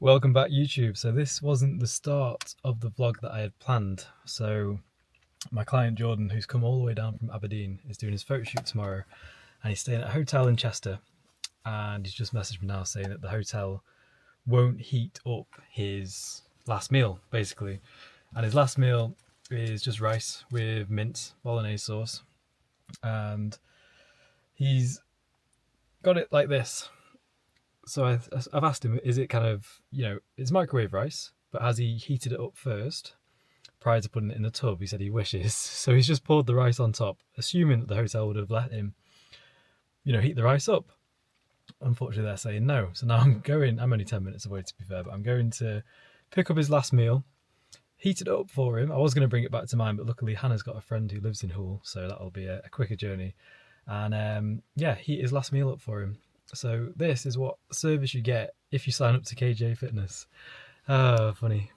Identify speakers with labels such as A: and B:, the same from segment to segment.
A: Welcome back, YouTube. So this wasn't the start of the vlog that I had planned. So my client Jordan, who's come all the way down from Aberdeen, is doing his photo shoot tomorrow, and he's staying at a hotel in Chester. And he's just messaged me now saying that the hotel won't heat up his last meal, basically. And his last meal is just rice with mint bolognese sauce, and he's got it like this. So I've asked him, is it kind of, it's microwave rice, but has he heated it up first prior to putting it in the tub? He said he wishes. So he's just poured the rice on top, assuming that the hotel would have let him, heat the rice up. Unfortunately, they're saying no. So now I'm only 10 minutes away to be fair, but I'm going to pick up his last meal, heat it up for him. I was going to bring it back to mine, but luckily Hannah's got a friend who lives in Hull, so that'll be a quicker journey. And heat his last meal up for him. So this is what service you get if you sign up to KJE Fitness. Oh, funny.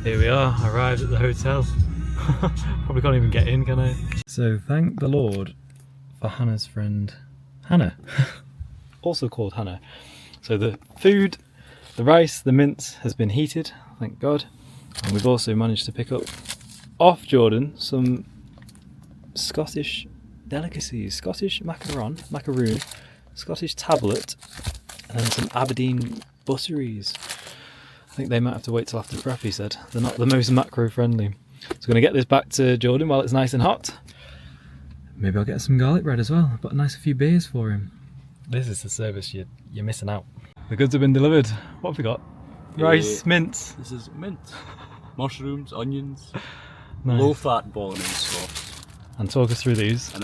A: Here we are, arrived at the hotel. Probably can't even get in, can I? So thank the Lord for Hannah's friend, Hannah. Also called Hannah. So the food, the rice, the mince has been heated, thank God. And we've also managed to pick up off Jordan some Scottish delicacies, Scottish macaroon, Scottish tablet, and some Aberdeen butteries. I think they might have to wait till after prep, he said. They're not the most macro friendly. So I'm going to get this back to Jordan while it's nice and hot. Maybe I'll get some garlic bread as well. I've got a nice few beers for him. This is the service you're missing out. The goods have been delivered. What have we got? Rice, mint.
B: This is mint. Mushrooms, onions,
A: Nice.
B: low-fat bolognese sauce.
A: And talk us through these.
B: And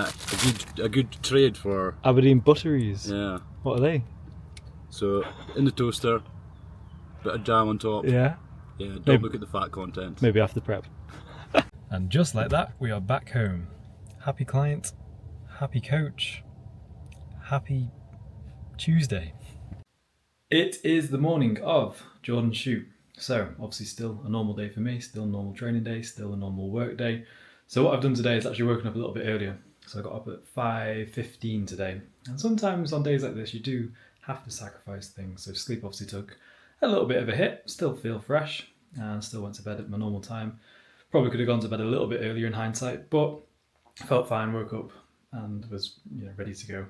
B: a good trade for...
A: Aberdeen butteries.
B: Yeah.
A: What are they?
B: So, in the toaster, bit of jam on top.
A: Yeah.
B: Yeah, don't look at the fat content.
A: Maybe after prep. And just like that, we are back home. Happy client, happy coach, happy Tuesday. It is the morning of Jordan's shoot. So obviously still a normal day for me, still a normal training day, still a normal work day. So what I've done today is actually woken up a little bit earlier. So I got up at 5:15 today. And sometimes on days like this, you do have to sacrifice things. So sleep obviously took a little bit of a hit, still feel fresh, and still went to bed at my normal time. Probably could have gone to bed a little bit earlier in hindsight, but felt fine, woke up and was ready to go.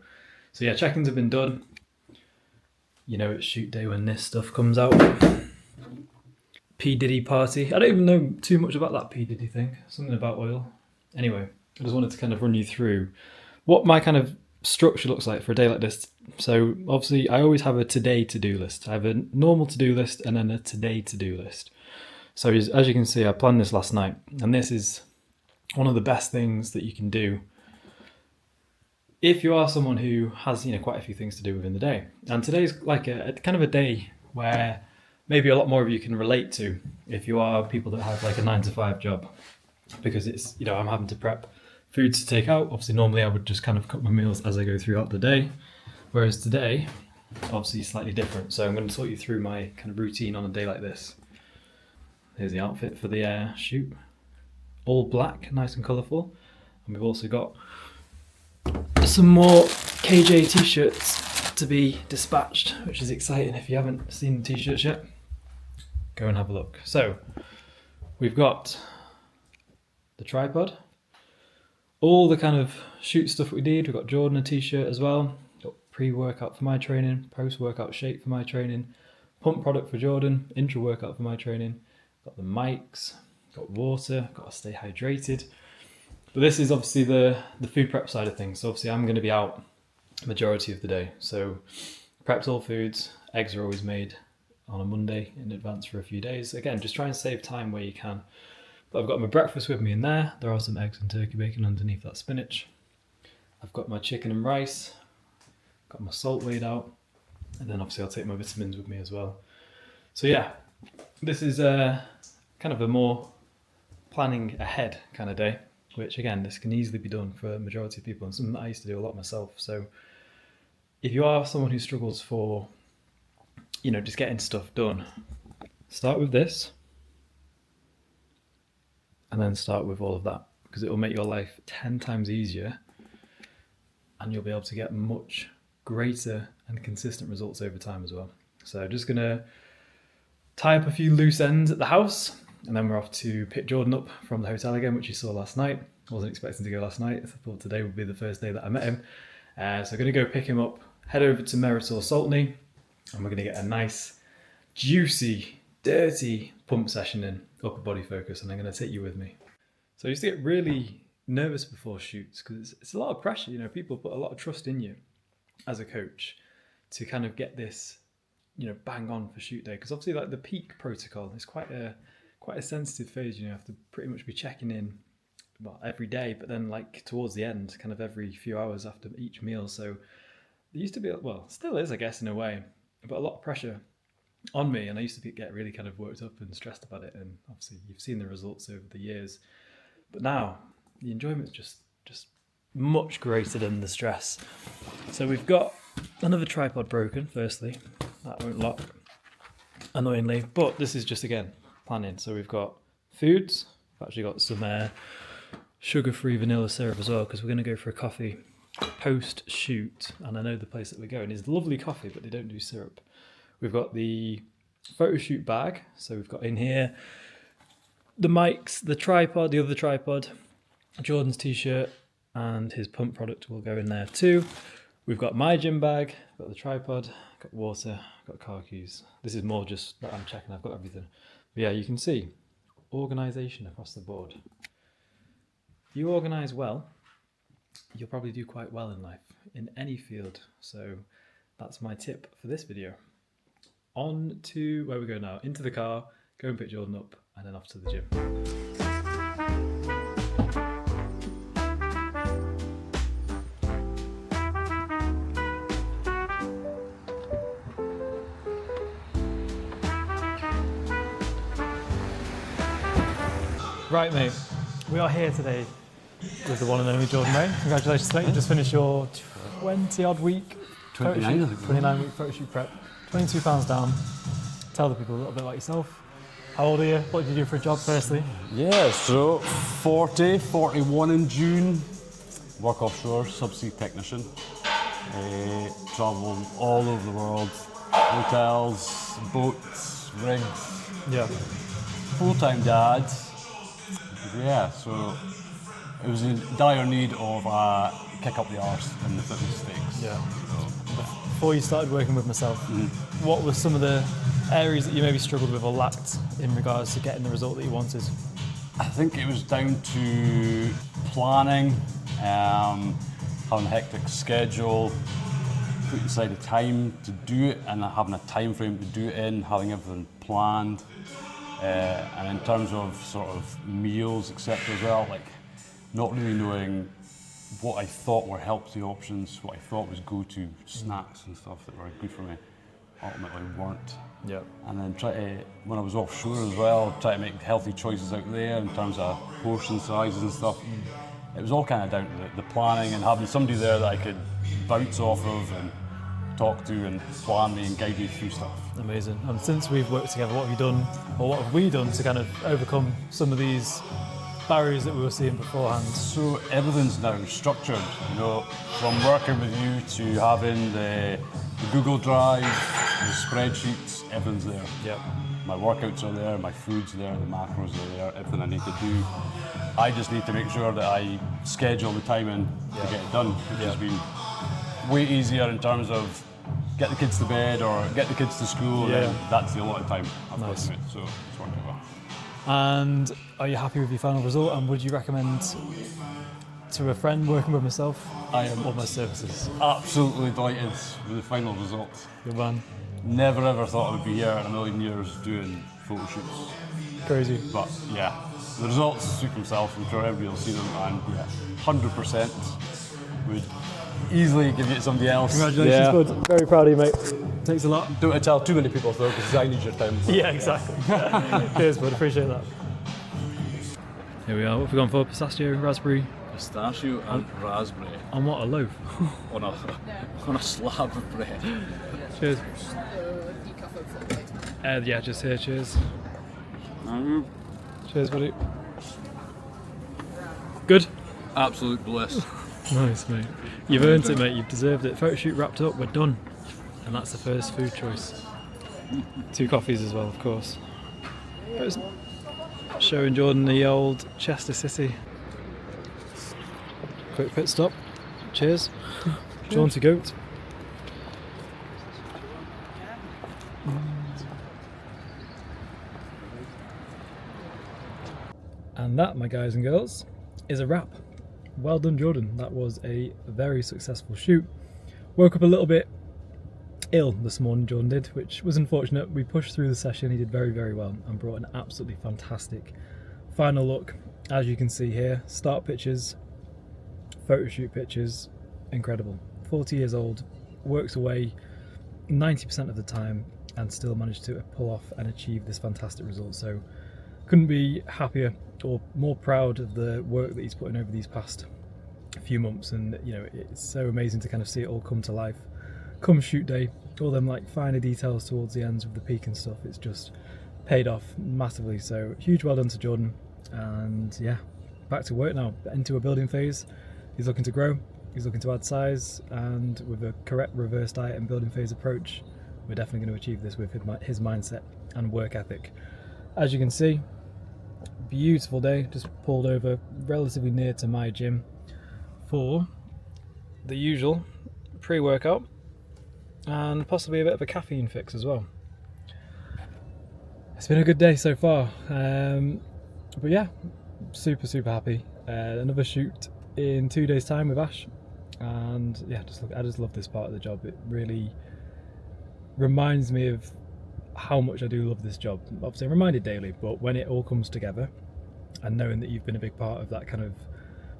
A: So yeah, check-ins have been done. It's shoot day when this stuff comes out. P. Diddy party. I don't even know too much about that P. Diddy thing. Something about oil. Anyway, I just wanted to kind of run you through what my kind of structure looks like for a day like this. So obviously I always have a today to-do list. I have a normal to-do list and then a today to-do list. So as you can see, I planned this last night, and this is one of the best things that you can do if you are someone who has quite a few things to do within the day. And today's like a kind of a day where maybe a lot more of you can relate to if you are people that have like a 9-to-5 job, because it's I'm having to prep food to take out. Obviously normally I would just kind of cook my meals as I go throughout the day, whereas today obviously slightly different. So I'm going to talk you through my kind of routine on a day like this. Here's the outfit for the shoot, all black, nice and colourful. And we've also got some more KJ t-shirts to be dispatched, which is exciting. If you haven't seen the t-shirts yet, go and have a look. So we've got the tripod, all the kind of shoot stuff we need. We've got Jordan a t-shirt as well, got pre-workout for my training, post-workout shape for my training, pump product for Jordan, intra-workout for my training, got the mics, got water, got to stay hydrated. But this is obviously the food prep side of things. So obviously I'm going to be out majority of the day. So prepped all foods, eggs are always made on a Monday in advance for a few days. Again, just try and save time where you can. But I've got my breakfast with me in there. There are some eggs and turkey bacon underneath that spinach. I've got my chicken and rice, got my salt weighed out, and then obviously I'll take my vitamins with me as well. So yeah, this is kind of a more planning ahead kind of day, which again, this can easily be done for a majority of people and something that I used to do a lot myself. So if you are someone who struggles for, just getting stuff done, start with this and then start with all of that, because it will make your life 10 times easier and you'll be able to get much greater and consistent results over time as well. So just going to tie up a few loose ends at the house, and then we're off to pick Jordan up from the hotel again, which you saw last night. I wasn't expecting to go last night. I thought today would be the first day that I met him. So I'm going to go pick him up, head over to Meritor Saltney, and we're going to get a nice, juicy, dirty pump session in upper body focus, and I'm going to take you with me. So I used to get really nervous before shoots because it's a lot of pressure. You know, people put a lot of trust in you as a coach to kind of get this, you know, bang on for shoot day. Because obviously, like the peak protocol is quite a sensitive phase. You know, you have to pretty much be checking in, well, every day, but then like towards the end, kind of every few hours after each meal. So there used to be, well, still is, I guess, in a way, but a lot of pressure on me, and I used to get really kind of worked up and stressed about it. And obviously, you've seen the results over the years, but now the enjoyment's just much greater than the stress. So we've got another tripod broken, firstly. That won't lock, annoyingly. But this is just, again, planning. So we've got foods. We've actually got some sugar-free vanilla syrup as well, because we're going to go for a coffee post-shoot. And I know the place that we're going is lovely coffee, but they don't do syrup. We've got the photo shoot bag. So we've got in here the mics, the tripod, the other tripod, Jordan's t-shirt, and his pump product will go in there too. We've got my gym bag, got the tripod, got water, got car keys. This is more just that I'm checking I've got everything. But yeah, you can see organisation across the board. If you organise well, you'll probably do quite well in life, in any field. So that's my tip for this video. On to where we go now, into the car, go and pick Jordan up, and then off to the gym. Right, mate, we are here today with the one and only Jordan Ray. Congratulations, mate. You just finished your 20-odd week
B: 29
A: week photo shoot prep. 22 pounds down. Tell the people a little bit about yourself. How old are you? What did you do for a job, firstly?
B: Yeah, so 41 in June. Work offshore, subsea technician. Travel all over the world. Hotels, boats, rigs.
A: Yeah.
B: Full-time dad. Yeah, so it was in dire need of a kick up the arse in the fitness stakes.
A: Yeah.
B: So,
A: Before you started working with myself, what were some of the areas that you maybe struggled with or lacked in regards to getting the result that you wanted?
B: I think it was down to planning, having a hectic schedule, putting aside the time to do it and having a time frame to do it in, having everything planned. And in terms of sort of meals, etc. as well, like not really knowing what I thought were healthy options, what I thought was go-to snacks and stuff that were good for me, ultimately weren't.
A: Yeah.
B: And then when I was offshore as well, try to make healthy choices out there in terms of portion sizes and stuff. It was all kind of down to the planning and having somebody there that I could bounce off of and talk to and plan me and guide me through stuff.
A: Amazing. And since we've worked together, what have you done, or what have we done to kind of overcome some of these barriers that we were seeing beforehand?
B: So everything's now structured, you know, from working with you to having the Google Drive, the spreadsheets, everything's there.
A: Yeah.
B: My workouts are there, my food's there, the macros are there, everything I need to do. I just need to make sure that I schedule the time in to get it done, which has been way easier in terms of get the kids to bed or get the kids to school, and that's the allotted time I've got to it, so it's working well.
A: And are you happy with your final result, and would you recommend to a friend working with myself?
B: I am
A: all my services.
B: Absolutely delighted with the final result.
A: Good man.
B: Never ever thought I would be here in a million years doing photo shoots.
A: Crazy.
B: But yeah, the results speak themselves. I'm sure everybody will see them, and 100% would easily give it to somebody else.
A: Congratulations, bud. Very proud of you, mate. Thanks a lot.
B: Don't tell too many people though, because I need your time.
A: Yeah, exactly. Cheers, bud. Appreciate that. Here we are. What have we gone for? Pistachio, raspberry.
B: Pistachio and raspberry.
A: And what a loaf.
B: on a slab of bread.
A: Cheers. Yeah, just here. Cheers. Cheers, buddy. Good?
B: Absolute bliss.
A: Nice, mate. You've earned it, mate. You've deserved it. Photo shoot wrapped up. We're done. And that's the first food choice. 2 coffees as well, of course. But showing Jordan the old Chester City. Quick pit stop. Cheers. Jaunty goat. And that, my guys and girls, is a wrap. Well done, Jordan. That was a very successful shoot. Woke up a little bit ill this morning, Jordan did, which was unfortunate. We pushed through the session. He did very, very well and brought an absolutely fantastic final look. As you can see here, start pictures, photo shoot pictures, incredible. 40 years old, works away 90% of the time and still managed to pull off and achieve this fantastic result. So couldn't be happier or more proud of the work that he's put in over these past few months. And you know, it's so amazing to kind of see it all come to life come shoot day. All them like finer details towards the ends with the peak and stuff, it's just paid off massively. So huge well done to Jordan. And yeah, back to work now, into a building phase. He's looking to grow, he's looking to add size, and with a correct reverse diet and building phase approach, we're definitely going to achieve this with his mindset and work ethic. As you can see, beautiful day. Just pulled over relatively near to my gym for the usual pre-workout and possibly a bit of a caffeine fix as well. It's been a good day so far, but yeah, super happy. Another shoot in 2 days time with Ash, and yeah, I just love this part of the job. It really reminds me of how much I do love this job. Obviously I'm reminded daily, but when it all comes together and knowing that you've been a big part of that kind of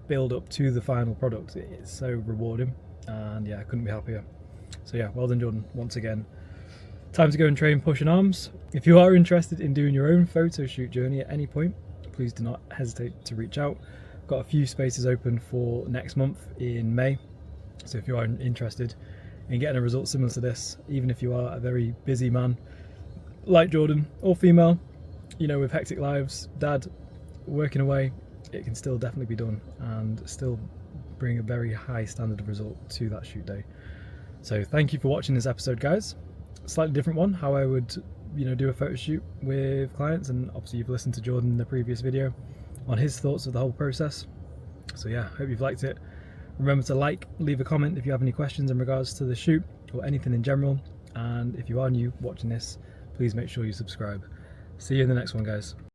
A: build up to the final product, it's so rewarding. And yeah, I couldn't be happier. So yeah, well done, Jordan, once again. Time to go and train pushing arms. If you are interested in doing your own photo shoot journey at any point, please do not hesitate to reach out. Got a few spaces open for next month in May, so if you are interested in getting a result similar to this, even if you are a very busy man like Jordan or female, you know, with hectic lives, dad, working away, it can still definitely be done and still bring a very high standard of result to that shoot day. So thank you for watching this episode, guys. Slightly different one, how I would, you know, do a photo shoot with clients, and obviously you've listened to Jordan in the previous video on his thoughts of the whole process. So yeah, hope you've liked it. Remember to like, leave a comment if you have any questions in regards to the shoot or anything in general, and if you are new watching this, please make sure you subscribe. See you in the next one, guys.